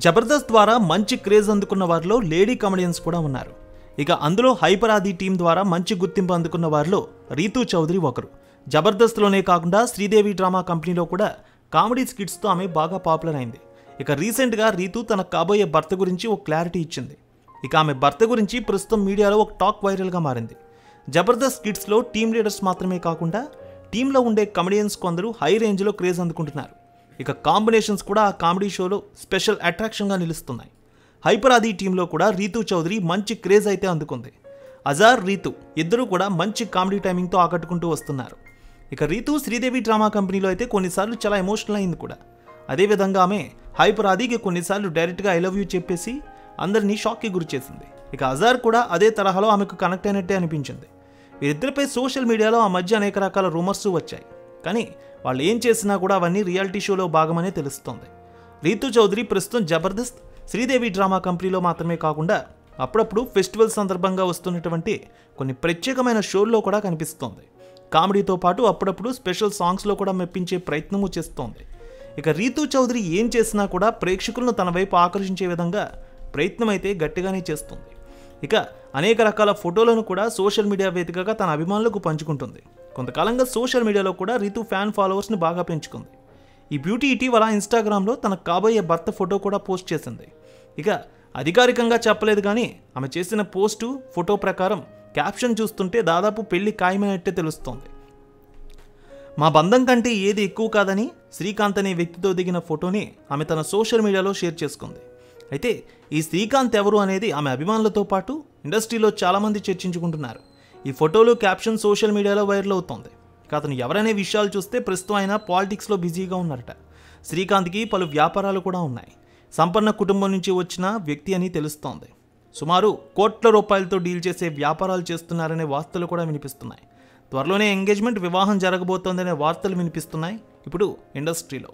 జబర్దస్త్ ద్వారా మంచి క్రేజ్ అందుకున్న వారిలో లేడీ కమెడియన్స్ కూడా ఉన్నారు. ఇక అందులో హైపర్ ఆది టీం ద్వారా మంచి గుర్తింపు అందుకున్న వారిలో రీతూ చౌదరి ఒకరు. జబర్దస్త్లోనే కాకుండా శ్రీదేవి డ్రామా కంపెనీలో కూడా కామెడీ స్కిట్స్తో ఆమె బాగా పాపులర్ అయింది. ఇక రీసెంట్గా రీతూ తన కాబోయే భర్త గురించి ఒక క్లారిటీ ఇచ్చింది. ఇక ఆమె భర్త గురించి ప్రస్తుతం మీడియాలో ఒక టాక్ వైరల్గా మారింది. జబర్దస్త్ స్కిట్స్లో టీమ్ లీడర్స్ మాత్రమే కాకుండా టీంలో ఉండే కమెడియన్స్ కొందరు హై రేంజ్లో క్రేజ్ అందుకుంటున్నారు. ఇక కాంబినేషన్స్ కూడా ఆ కామెడీ షోలో స్పెషల్ అట్రాక్షన్గా నిలుస్తున్నాయి. హైపర్ ఆది టీంలో కూడా రీతూ చౌదరి మంచి క్రేజ్ అయితే అందుకుంది. అజార్, రీతూ ఇద్దరూ కూడా మంచి కామెడీ టైమింగ్తో ఆకట్టుకుంటూ వస్తున్నారు. ఇక రీతూ శ్రీదేవి డ్రామా కంపెనీలో అయితే కొన్నిసార్లు చాలా ఎమోషనల్ అయింది కూడా. అదేవిధంగా ఆమె హైపర్ ఆదికి కొన్నిసార్లు డైరెక్ట్గా ఐ లవ్ యూ చెప్పేసి అందరినీ షాక్కి గురి చేసింది. ఇక అజార్ కూడా అదే తరహాలో ఆమెకు కనెక్ట్ అయినట్టే అనిపించింది. వీరిద్దరిపై సోషల్ మీడియాలో ఆ మధ్య అనేక రకాల రూమర్స్ వచ్చాయి. కానీ వాళ్ళు ఏం చేసినా కూడా అవన్నీ రియాలిటీ షోలో భాగమనే తెలుస్తోంది. రీతూ చౌదరి ప్రస్తుతం జబర్దస్త్, శ్రీదేవి డ్రామా కంపెనీలో మాత్రమే కాకుండా అప్పుడప్పుడు ఫెస్టివల్ సందర్భంగా వస్తున్నటువంటి కొన్ని ప్రత్యేకమైన షోల్లో కూడా కనిపిస్తోంది. కామెడీతో పాటు అప్పుడప్పుడు స్పెషల్ సాంగ్స్లో కూడా మెప్పించే ప్రయత్నము చేస్తోంది. ఇక రీతూ చౌదరి ఏం చేసినా కూడా ప్రేక్షకులను తన వైపు ఆకర్షించే విధంగా ప్రయత్నం అయితే గట్టిగానే చేస్తుంది. ఇక అనేక రకాల ఫోటోలను కూడా సోషల్ మీడియా వేదికగా తన అభిమానులకు పంచుకుంటుంది. కొంతకాలంగా సోషల్ మీడియాలో కూడా రీతూ ఫ్యాన్ ఫాలోవర్స్ని బాగా పెంచుకుంది. ఈ బ్యూటీ ఇటీవల ఇన్స్టాగ్రామ్లో తన కాబోయే భర్త ఫోటో కూడా పోస్ట్ చేసింది. ఇక అధికారికంగా చెప్పలేదు కానీ ఆమె చేసిన పోస్టు, ఫోటో ప్రకారం క్యాప్షన్ చూస్తుంటే దాదాపు పెళ్లి ఖాయమైనట్టే తెలుస్తోంది. మా బంధం కంటే ఏది ఎక్కువ కాదని శ్రీకాంత్ అనే వ్యక్తితో దిగిన ఫోటోని ఆమె తన సోషల్ మీడియాలో షేర్ చేసుకుంది. అయితే ఈ శ్రీకాంత్ ఎవరు అనేది ఆమె అభిమానులతో పాటు ఇండస్ట్రీలో చాలామంది చర్చించుకుంటున్నారు. ఈ ఫోటోలు, క్యాప్షన్ సోషల్ మీడియాలో వైరల్ అవుతోంది. ఇక అతను ఎవరనే విషయాలు చూస్తే ప్రస్తుతం ఆయన పాలిటిక్స్లో బిజీగా ఉన్నారట. శ్రీకాంత్కి పలు వ్యాపారాలు కూడా ఉన్నాయి. సంపన్న కుటుంబం నుంచి వచ్చిన వ్యక్తి అని తెలుస్తోంది. సుమారు కోట్ల రూపాయలతో డీల్ చేసే వ్యాపారాలు చేస్తున్నారనే వార్తలు కూడా వినిపిస్తున్నాయి. త్వరలోనే ఎంగేజ్మెంట్, వివాహం జరగబోతోందనే వార్తలు వినిపిస్తున్నాయి ఇప్పుడు ఇండస్ట్రీలో.